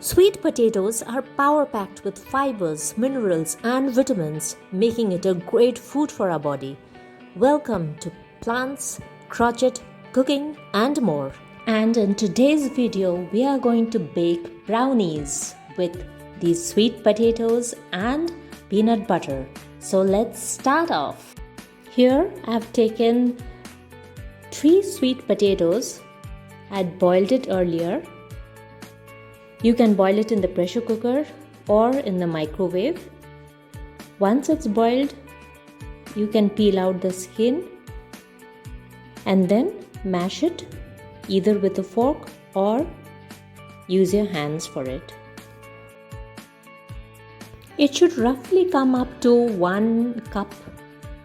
Sweet potatoes are power-packed with fibers, minerals and vitamins, making it a great food for our body. Welcome to Plants, Crochet, Cooking and more. And in today's video, we are going to bake brownies with these sweet potatoes and peanut butter. So let's start off. Here I've taken 3 sweet potatoes. I'd boiled it earlier. You can boil it in the pressure cooker or in the microwave. Once it's boiled, you can peel out the skin and then mash it either with a fork or use your hands for it. It should roughly come up to 1 cup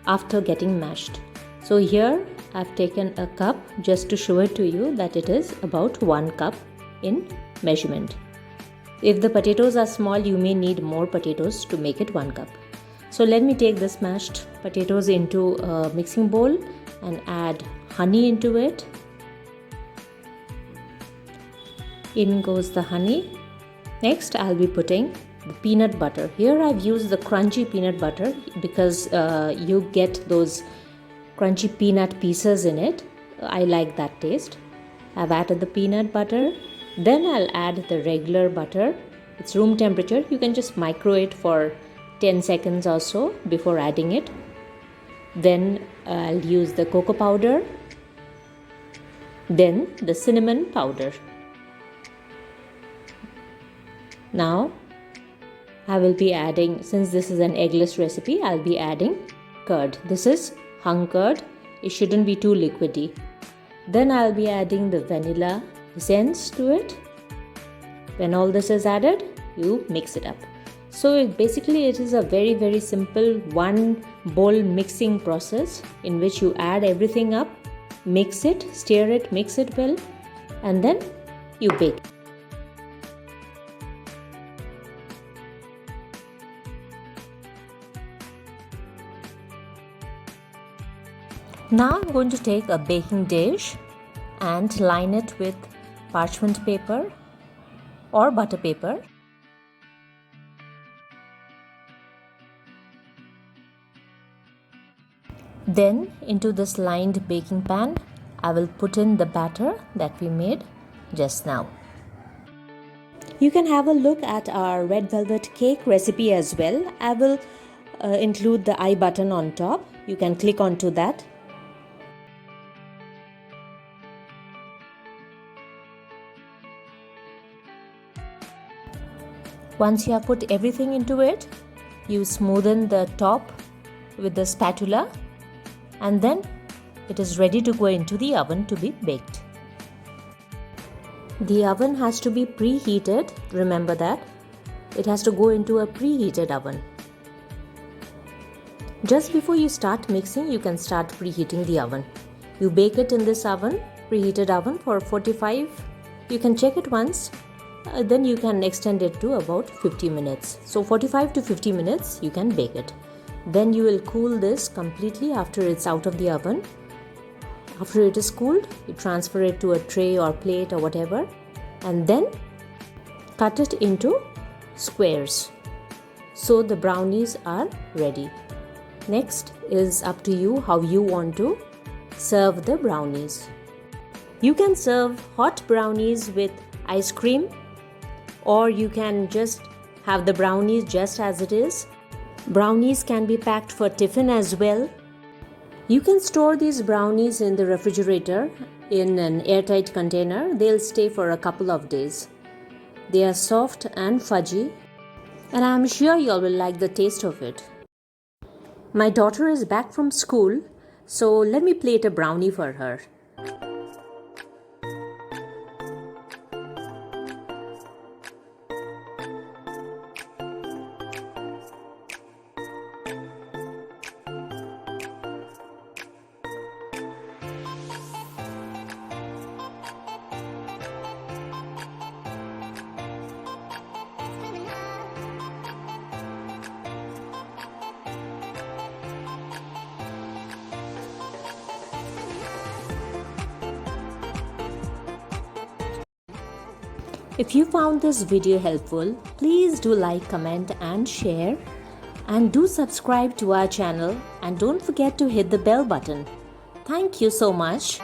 after getting mashed. So here I've taken a cup just to show it to you that it is about 1 cup in measurement. If the potatoes are small, you may need more potatoes to make it 1 cup. So let me take this mashed potatoes into a mixing bowl and add honey into it. In goes the honey. Next I'll be putting the peanut butter. Here I've used the crunchy peanut butter because you get those crunchy peanut pieces in it. I like that taste. I've added the peanut butter. Then I'll add the regular butter. It's room temperature. You can just micro it for 10 seconds or so before adding it. Then I'll use the cocoa powder. Then the cinnamon powder. Now I will be adding, since this is an eggless recipe, I'll be adding curd. This is hung curd. It shouldn't be too liquidy. Then I'll be adding the vanilla essence to it. When all this is added, you mix it up. So basically it is a very simple one bowl mixing process in which you add everything up, mix it, stir it, mix it well, and then you bake. Now I'm going to take a baking dish and line it with parchment paper or butter paper. Then into this lined baking pan, I will put in the batter that we made just now. You can have a look at our red velvet cake recipe as well. I will include the I button on top. You can click onto that. Once you have put everything into it, you smoothen the top with the spatula and then it is ready to go into the oven to be baked. The oven has to be preheated, remember that. It has to go into a preheated oven. Just before you start mixing, you can start preheating the oven. You bake it in this oven, preheated oven for 45. You can check it once. Then you can extend it to about 50 minutes. So 45 to 50 minutes you can bake it. Then you will cool this completely after it's out of the oven. After it is cooled, you transfer it to a tray or plate or whatever and then cut it into squares. So the brownies are ready. Next is up to you how you want to serve the brownies. You can serve hot brownies with ice cream, or you can just have the brownies just as it is. Brownies can be packed for tiffin as well. You can store these brownies in the refrigerator in an airtight container. They'll stay for a couple of days. They are soft and fudgy, and I'm sure you all will like the taste of it. My daughter is back from school, so let me plate a brownie for her. If you found this video helpful, please do like, comment and share. And do subscribe to our channel and don't forget to hit the bell button. Thank you so much.